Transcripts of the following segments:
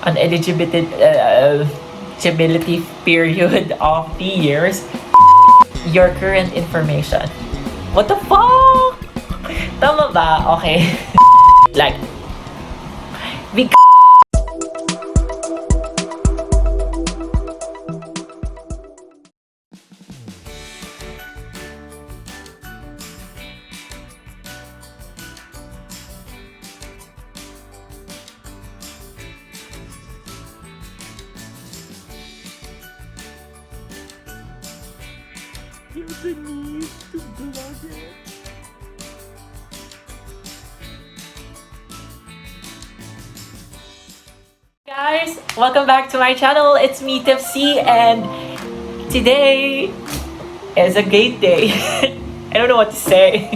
an eligibility period of 3 years. Your current information. What the fuck? Tama ba? Okay. Like, big you need to vlog it. Guys, welcome back to my channel. It's me, Typhsy, and today is a great day. I don't know what to say.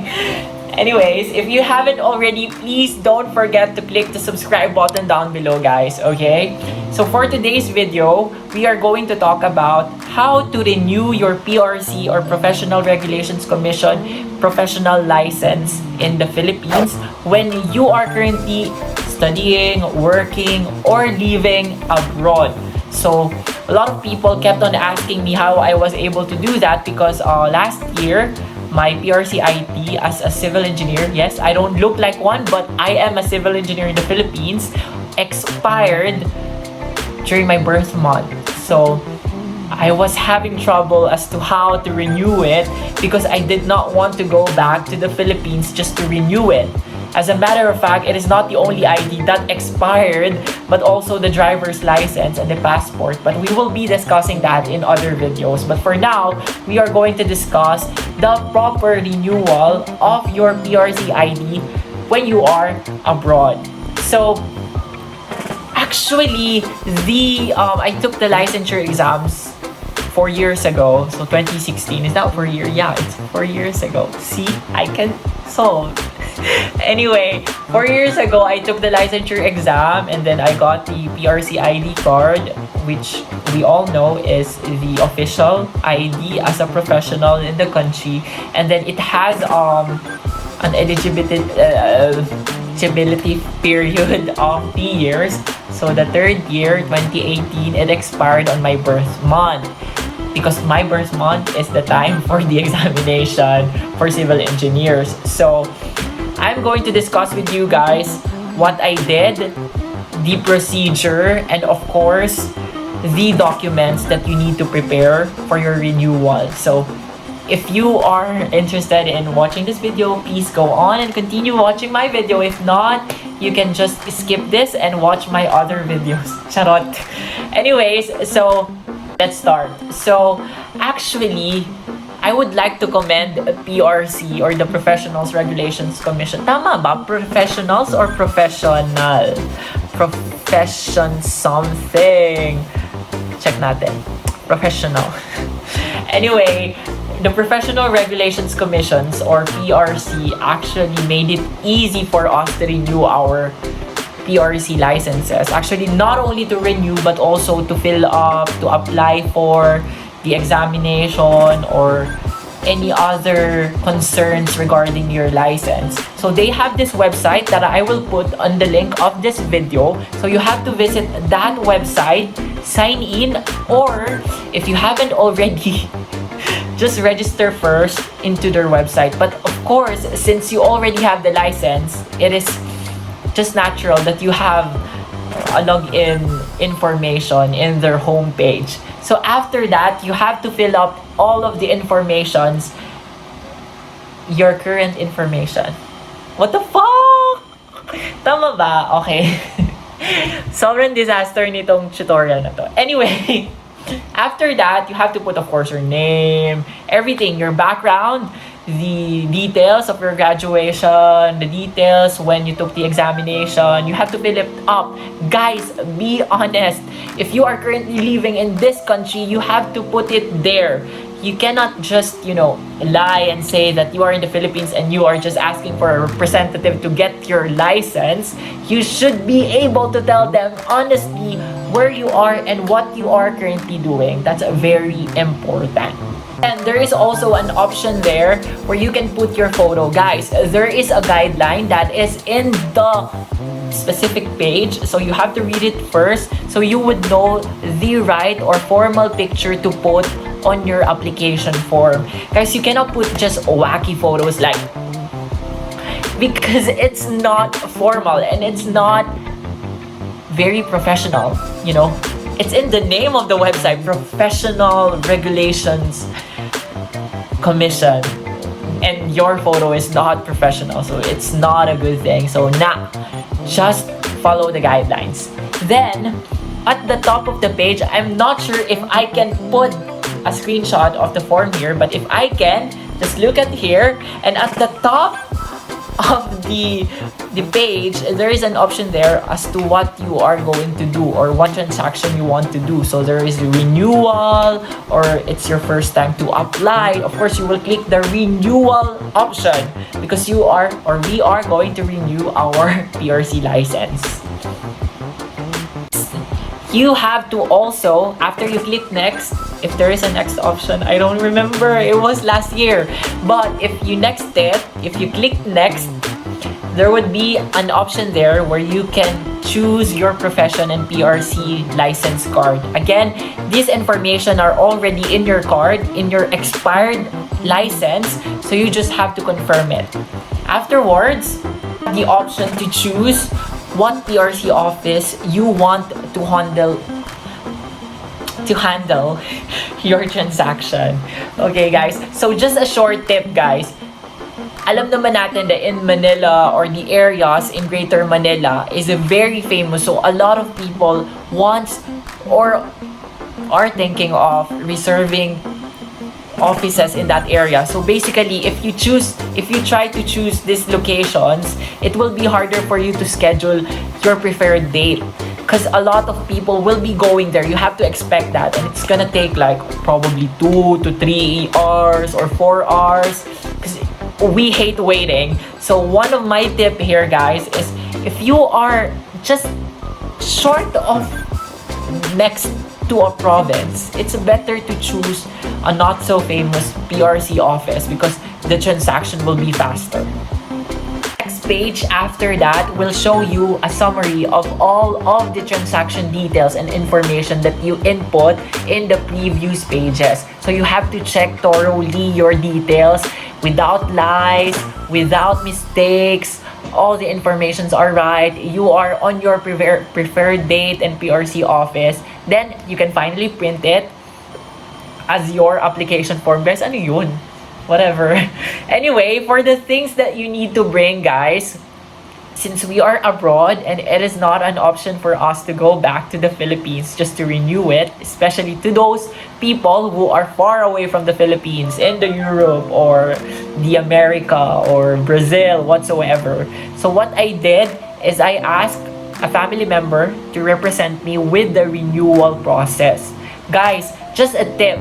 Anyways, if you haven't already, please don't forget to click the subscribe button down below, guys, okay? So for today's video, we are going to talk about how to renew your PRC or Professional Regulations Commission professional license in the Philippines when you are currently studying, working, or living abroad. So a lot of people kept on asking me how I was able to do that because last year, my PRC ID as a civil engineer, yes, I don't look like one, but I am a civil engineer in the Philippines, expired during my birth month. So I was having trouble as to how to renew it because I did not want to go back to the Philippines just to renew it. As a matter of fact, it is not the only ID that expired, but also the driver's license and the passport. But we will be discussing that in other videos. But for now, we are going to discuss the proper renewal of your PRC ID when you are abroad. So, actually, I took the licensure exams 4 years ago. So 2016, is that 4 years? Yeah, it's 4 years ago. See, I can solve. Anyway, 4 years ago, I took the licensure exam and then I got the PRC ID card, which we all know is the official ID as a professional in the country. And then it has an eligibility period of 3 years. So the third year, 2018, it expired on my birth month. Because my birth month is the time for the examination for civil engineers. So I'm going to discuss with you guys what I did, the procedure, and of course, the documents that you need to prepare for your renewal. So if you are interested in watching this video, please go on and continue watching my video. If not, you can just skip this and watch my other videos. Charot. Anyways, so let's start. So actually, I would like to commend PRC or the Professionals Regulations Commission. Tama ba? Professionals or professional? Profession something. Check natin. Professional. Anyway, the Professional Regulations Commissions or PRC actually made it easy for us to renew our PRC licenses. Actually, not only to renew but also to fill up, to apply for the examination or any other concerns regarding your license. So they have this website that I will put on the link of this video. So you have to visit that website, sign in, or if you haven't already, just register first into their website. But of course, since you already have the license, it is just natural that you have a login information in their homepage. So after that, you have to fill up all of the informations, your current information. What the fuck? Tama ba? Okay. Sobrang disaster nitong tutorial na to. Anyway, after that, you have to put, of course, your name, everything, your background, the details of your graduation, the details when you took the examination. You have to fill it up. Guys, be honest. If you are currently living in this country, you have to put it there. You cannot just, lie and say that you are in the Philippines and you are just asking for a representative to get your license. You should be able to tell them honestly where you are and what you are currently doing. That's very important. And there is also an option there where you can put your photo. Guys, there is a guideline that is in the specific page, so you have to read it first so you would know the right or formal picture to put on your application form. Guys, you cannot put just wacky photos like, because it's not formal and it's not very professional, you know. It's in the name of the website, Professional Regulations Commission, and your photo is not professional, so it's not a good thing. So just follow the guidelines. Then at the top of the page, I'm not sure if I can put a screenshot of the form here, but if I can, just look at here, and at the top of the page, there is an option there as to what you are going to do or what transaction you want to do. So there is the renewal, or it's your first time to apply. Of course, you will click the renewal option because we are going to renew our PRC license. You have to also, after you click next, if there is a next option, I don't remember, it was last year, but if you click next, there would be an option there where you can choose your profession and PRC license card. Again, these information are already in your card, in your expired license, so you just have to confirm it. Afterwards, the option to choose what PRC office you want to handle your transaction. Okay guys, so just a short tip guys. Alam naman natin that in Manila or the areas in Greater Manila is very famous, so a lot of people wants or are thinking of reserving offices in that area. So basically, if you try to choose these locations, it will be harder for you to schedule your preferred date because a lot of people will be going there. You have to expect that, and it's gonna take like probably 2 to 3 hours or 4 hours because we hate waiting. So one of my tip here guys is, if you are just short of next to a province, it's better to choose a not so famous PRC office because the transaction will be faster. Next page after that will show you a summary of all of the transaction details and information that you input in the previous pages. So you have to check thoroughly your details without lies, without mistakes. All the informations are right. You are on your preferred date and PRC office. Then you can finally print it as your application form. Guys, ano yun? Whatever. Anyway, for the things that you need to bring, guys, since we are abroad and it is not an option for us to go back to the Philippines just to renew it, especially to those people who are far away from the Philippines, in the Europe or the America or Brazil, whatsoever. So what I did is I asked a family member to represent me with the renewal process. Guys, just a tip.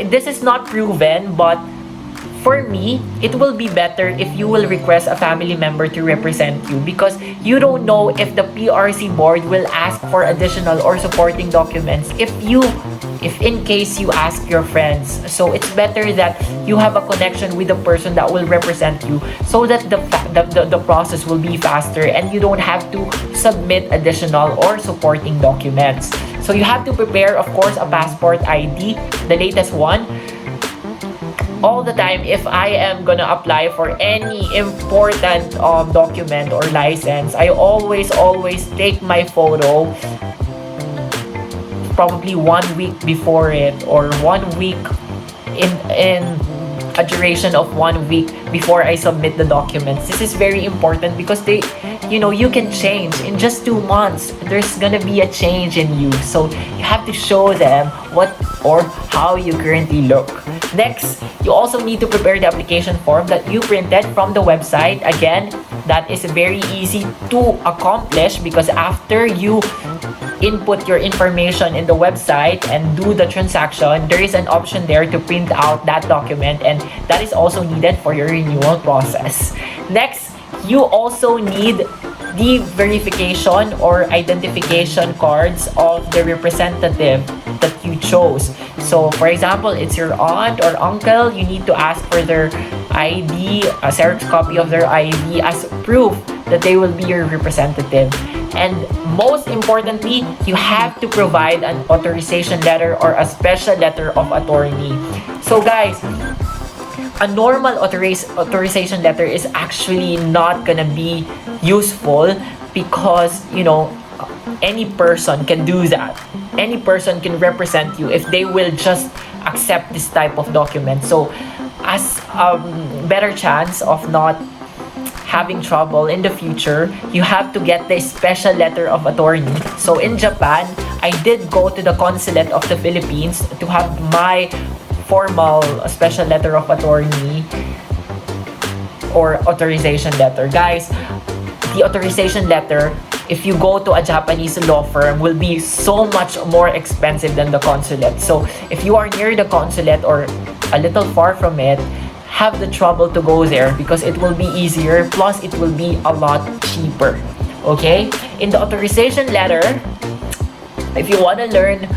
This is not proven, but for me, it will be better if you will request a family member to represent you because you don't know if the PRC board will ask for additional or supporting documents if in case you ask your friends. So it's better that you have a connection with the person that will represent you so that the process will be faster and you don't have to submit additional or supporting documents. So you have to prepare, of course, a passport ID, the latest one. All the time, if I am gonna apply for any important document or license, I always take my photo probably 1 week before it, or 1 week in a duration of 1 week before I submit the documents. This is very important because you can change in just 2 months. There's gonna be a change in you, so you have to show them what or how you currently look. Next, you also need to prepare the application form that you printed from the website. Again, that is very easy to accomplish because after you input your information in the website and do the transaction, there is an option there to print out that document, and that is also needed for your renewal process. Next, you also need the verification or identification cards of the representative that you chose. So for example, it's your aunt or uncle, you need to ask for their ID, a Xerox copy of their ID as proof that they will be your representative. And most importantly, you have to provide an authorization letter or a special letter of attorney. So guys, a normal authorization letter is actually not gonna be useful because, any person can do that. Any person can represent you if they will just accept this type of document. So, as a better chance of not having trouble in the future, you have to get the special letter of attorney. So in Japan, I did go to the consulate of the Philippines to have my formal special letter of attorney or authorization letter. Guys, the authorization letter, if you go to a Japanese law firm, will be so much more expensive than the consulate. So if you are near the consulate or a little far from it, have the trouble to go there because it will be easier, plus it will be a lot cheaper. Okay? In the authorization letter, if you want to learn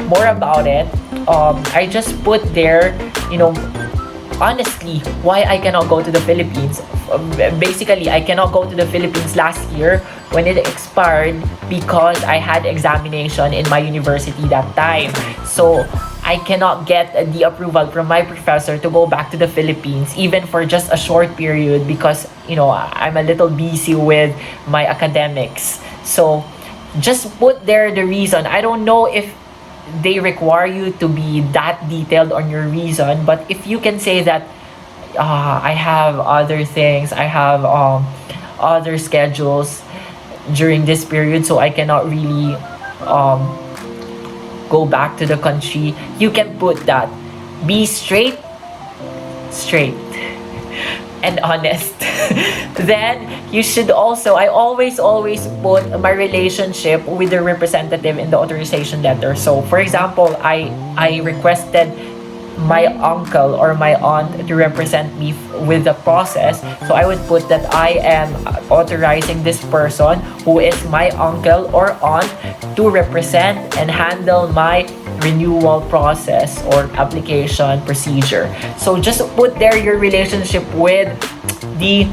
more about it, I just put there, honestly, why I cannot go to the Philippines. Basically, I cannot go to the Philippines last year when it expired because I had examination in my university that time. So I cannot get the approval from my professor to go back to the Philippines even for just a short period because, I'm a little busy with my academics. So just put there the reason. I don't know if they require you to be that detailed on your reason, but if you can say that I have other things, I have other schedules during this period, so I cannot really go back to the country, you can put that. Be straight and honest. Then you should also, I always put my relationship with the representative in the authorization letter. So for example, I requested my uncle or my aunt to represent me with the process. So I would put that I am authorizing this person who is my uncle or aunt to represent and handle my renewal process or application procedure. So just put there your relationship with the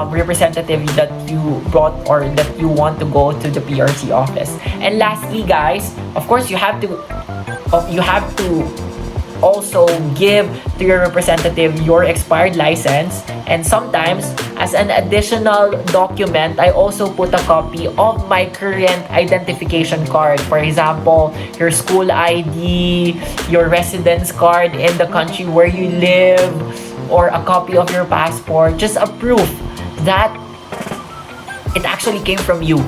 representative that you brought or that you want to go to the PRC office. And lastly, guys, of course, you have to also give to your representative your expired license, and sometimes as an additional document I also put a copy of my current identification card. For example, your school ID, your residence card in the country where you live, or a copy of your passport, just a proof that it actually came from you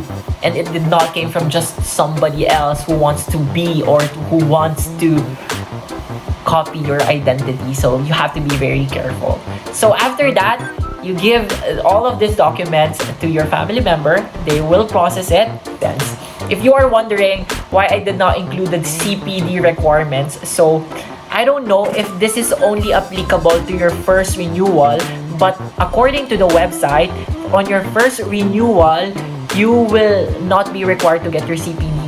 and it did not came from just somebody else who wants to be or who wants to copy your identity. So you have to be very careful. So after that, you give all of these documents to your family member. They will process it. If you are wondering why I did not include the CPD requirements, so I don't know if this is only applicable to your first renewal, but according to the website, on your first renewal, you will not be required to get your CPD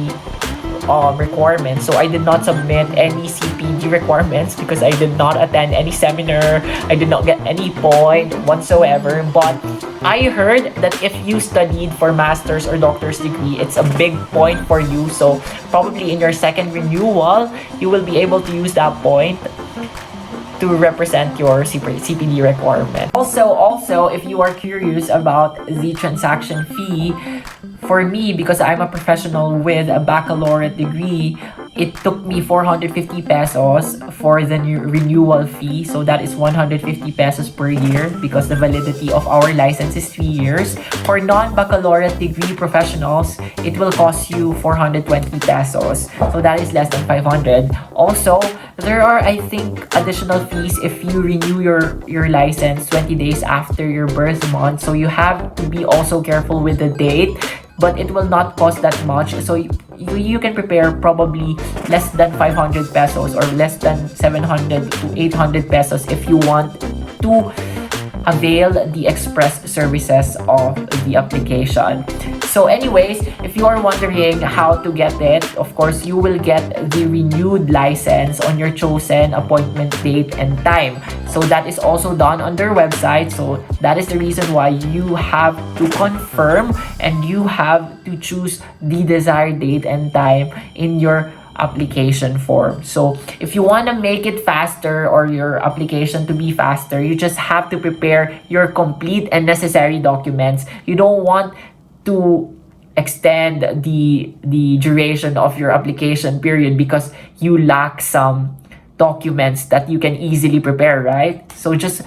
requirements. So I did not submit any CPD requirements because I did not attend any seminar. I did not get any point whatsoever. But I heard that if you studied for master's or doctor's degree, it's a big point for you. So probably in your second renewal, you will be able to use that point to represent your CPD requirement. Also, if you are curious about the transaction fee, for me, because I'm a professional with a baccalaureate degree, it took me 450 pesos for the new renewal fee. So that is 150 pesos per year because the validity of our license is 3 years. For non-baccalaureate degree professionals, it will cost you 420 pesos. So that is less than 500. Also, there are, I think, additional fees if you renew your license 20 days after your birth month. So you have to be also careful with the date, but it will not cost that much. So you can prepare probably less than 500 pesos or less than 700 to 800 pesos if you want to avail the express services of the application. So anyways, if you are wondering how to get it, of course, you will get the renewed license on your chosen appointment date and time. So that is also done on their website. So that is the reason why you have to confirm and you have to choose the desired date and time in your application form. So if you want to make it faster or your application to be faster, you just have to prepare your complete and necessary documents. You don't want to extend the duration of your application period because you lack some documents that you can easily prepare, right? So just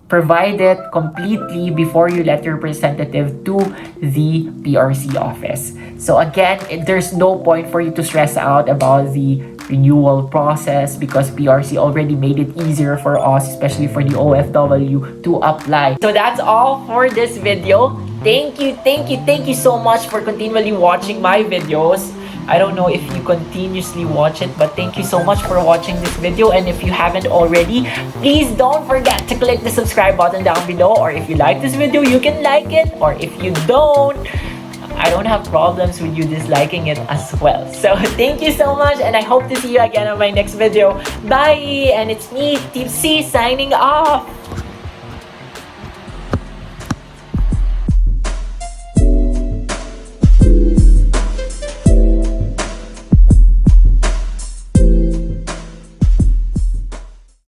provide it completely before you let your representative to the PRC office. So again, there's no point for you to stress out about the renewal process because PRC already made it easier for us, especially for the OFW, to apply. So that's all for this video. Thank you so much for continually watching my videos. I don't know if you continuously watch it, but thank you so much for watching this video. And if you haven't already, please don't forget to click the subscribe button down below. Or if you like this video, you can like it. Or if you don't, I don't have problems with you disliking it as well. So thank you so much, and I hope to see you again on my next video. Bye! And it's me, typhsy, signing off.